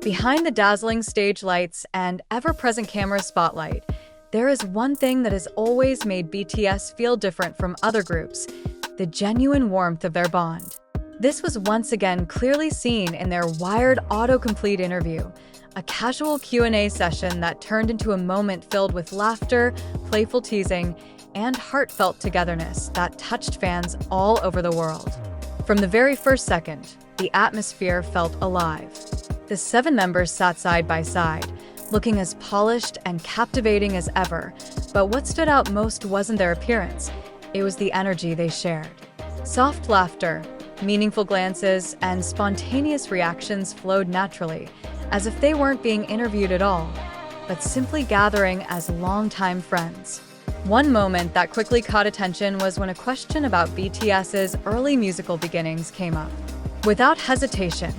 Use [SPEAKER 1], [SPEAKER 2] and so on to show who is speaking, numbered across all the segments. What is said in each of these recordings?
[SPEAKER 1] Behind the dazzling stage lights and ever-present camera spotlight, there is one thing that has always made BTS feel different from other groups: the genuine warmth of their bond. This was once again clearly seen in their WIRED Autocomplete interview, a casual Q&A session that turned into a moment filled with laughter, playful teasing, and heartfelt togetherness that touched fans all over the world. From the very first second, the atmosphere felt alive. The 7 members sat side by side, looking as polished and captivating as ever, but what stood out most wasn't their appearance, it was the energy they shared. Soft laughter, meaningful glances, and spontaneous reactions flowed naturally, as if they weren't being interviewed at all, but simply gathering as longtime friends. One moment that quickly caught attention was when a question about BTS's early musical beginnings came up. Without hesitation,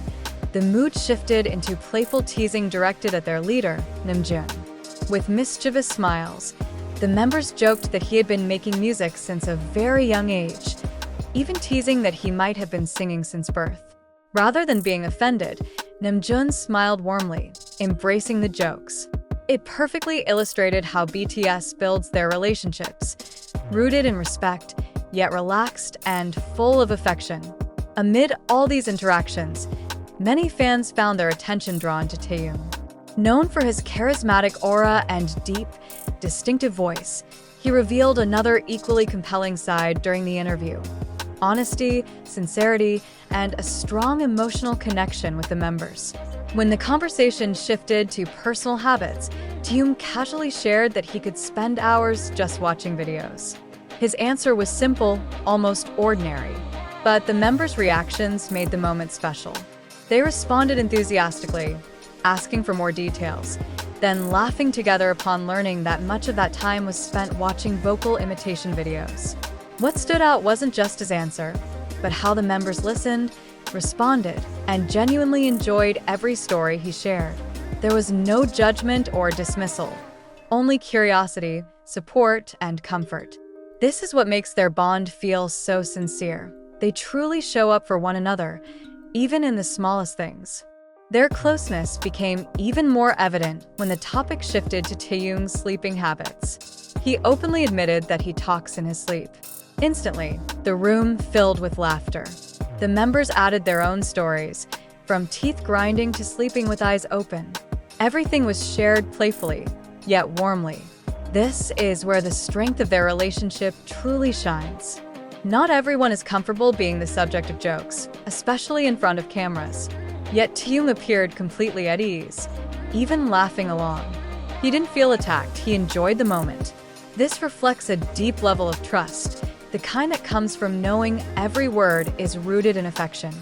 [SPEAKER 1] the mood shifted into playful teasing directed at their leader, Namjoon. With mischievous smiles, the members joked that he had been making music since a very young age, even teasing that he might have been singing since birth. Rather than being offended, Namjoon smiled warmly, embracing the jokes. It perfectly illustrated how BTS builds their relationships, rooted in respect, yet relaxed and full of affection. Amid all these interactions, many fans found their attention drawn to Taehyung. Known for his charismatic aura and deep, distinctive voice, he revealed another equally compelling side during the interview: honesty, sincerity, and a strong emotional connection with the members. When the conversation shifted to personal habits, Taehyung casually shared that he could spend hours just watching videos. His answer was simple, almost ordinary, but the members' reactions made the moment special. They responded enthusiastically, asking for more details, then laughing together upon learning that much of that time was spent watching vocal imitation videos. What stood out wasn't just his answer, but how the members listened, responded, and genuinely enjoyed every story he shared. There was no judgment or dismissal, only curiosity, support, and comfort. This is what makes their bond feel so sincere. They truly show up for one another, even in the smallest things. Their closeness became even more evident when the topic shifted to Taehyung's sleeping habits. He openly admitted that he talks in his sleep. Instantly, the room filled with laughter. The members added their own stories, from teeth grinding to sleeping with eyes open. Everything was shared playfully, yet warmly. This is where the strength of their relationship truly shines. Not everyone is comfortable being the subject of jokes, especially in front of cameras. Yet Taehyung appeared completely at ease, even laughing along. He didn't feel attacked, he enjoyed the moment. This reflects a deep level of trust, the kind that comes from knowing every word is rooted in affection.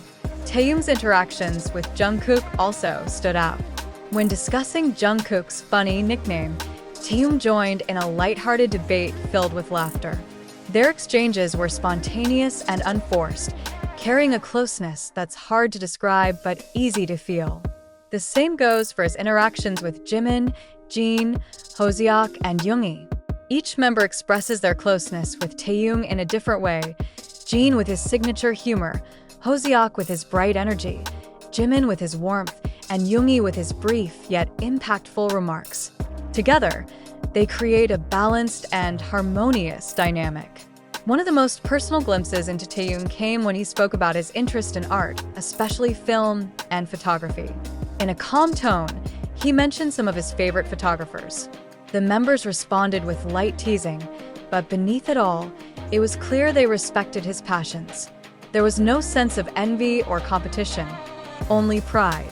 [SPEAKER 1] Taehyung's interactions with Jungkook also stood out. When discussing Jungkook's funny nickname, Taehyung joined in a lighthearted debate filled with laughter. Their exchanges were spontaneous and unforced, carrying a closeness that's hard to describe but easy to feel. The same goes for his interactions with Jimin, Jin, Hoseok, and Yoongi. Each member expresses their closeness with Taehyung in a different way: Jin with his signature humor, Hoseok with his bright energy, Jimin with his warmth, and Yoongi with his brief yet impactful remarks. Together, they create a balanced and harmonious dynamic. One of the most personal glimpses into Taehyung came when he spoke about his interest in art, especially film and photography. In a calm tone, he mentioned some of his favorite photographers. The members responded with light teasing, but beneath it all, it was clear they respected his passions. There was no sense of envy or competition, only pride.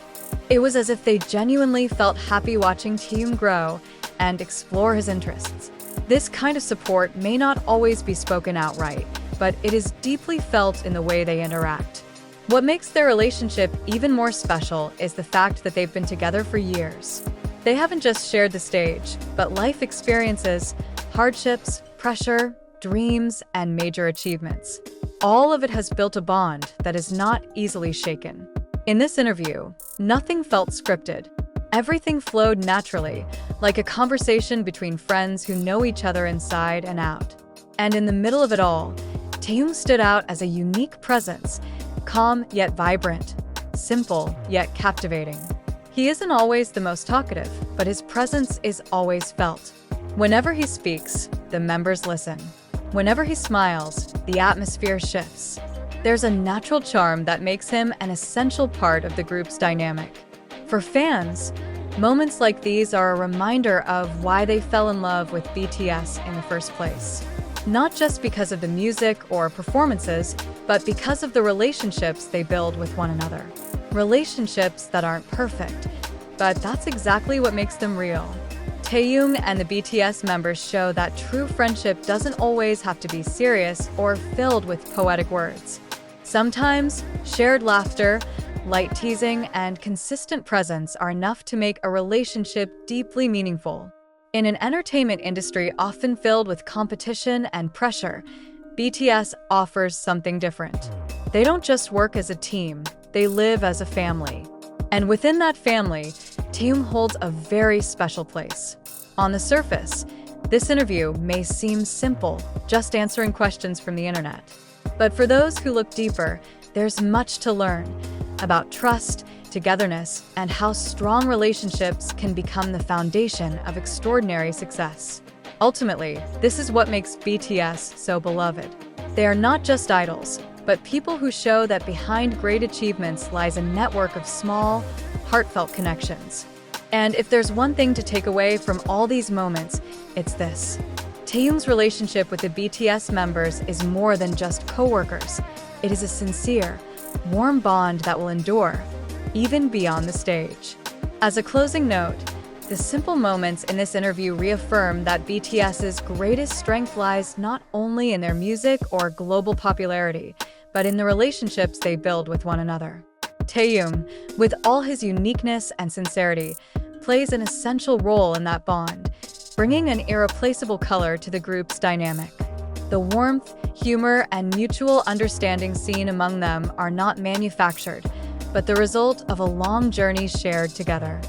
[SPEAKER 1] It was as if they genuinely felt happy watching Taehyung grow and explore his interests. This kind of support may not always be spoken outright, but it is deeply felt in the way they interact. What makes their relationship even more special is the fact that they've been together for years. They haven't just shared the stage, but life experiences, hardships, pressure, dreams, and major achievements. All of it has built a bond that is not easily shaken. In this interview, nothing felt scripted. Everything flowed naturally, like a conversation between friends who know each other inside and out. And in the middle of it all, Taehyung stood out as a unique presence, calm yet vibrant, simple yet captivating. He isn't always the most talkative, but his presence is always felt. Whenever he speaks, the members listen. Whenever he smiles, the atmosphere shifts. There's a natural charm that makes him an essential part of the group's dynamic. For fans, moments like these are a reminder of why they fell in love with BTS in the first place. Not just because of the music or performances, but because of the relationships they build with one another. Relationships that aren't perfect, but that's exactly what makes them real. Taehyung and the BTS members show that true friendship doesn't always have to be serious or filled with poetic words. Sometimes, shared laughter, light teasing, and consistent presence are enough to make a relationship deeply meaningful. In an entertainment industry often filled with competition and pressure, BTS offers something different. They don't just work as a team, they live as a family. And within that family, Taehyung holds a very special place. On the surface, this interview may seem simple, just answering questions from the internet. But for those who look deeper, there's much to learn about trust, togetherness, and how strong relationships can become the foundation of extraordinary success. Ultimately, this is what makes BTS so beloved. They are not just idols, but people who show that behind great achievements lies a network of small, heartfelt connections. And if there's one thing to take away from all these moments, it's this. Taehyung's relationship with the BTS members is more than just co-workers. It is a sincere, warm bond that will endure, even beyond the stage. As a closing note, the simple moments in this interview reaffirm that BTS's greatest strength lies not only in their music or global popularity, but in the relationships they build with one another. Taehyung, with all his uniqueness and sincerity, plays an essential role in that bond, bringing an irreplaceable color to the group's dynamic. The warmth, humor, and mutual understanding seen among them are not manufactured, but the result of a long journey shared together.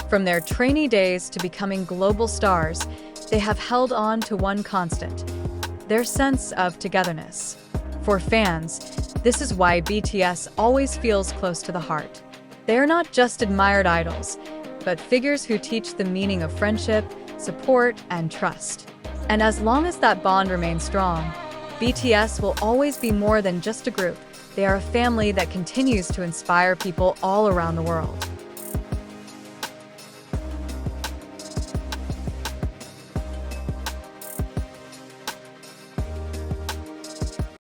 [SPEAKER 1] From their trainee days to becoming global stars, they have held on to one constant: their sense of togetherness. For fans, this is why BTS always feels close to the heart. They are not just admired idols, but figures who teach the meaning of friendship, support, and trust. And as long as that bond remains strong, BTS will always be more than just a group. They are a family that continues to inspire people all around the world.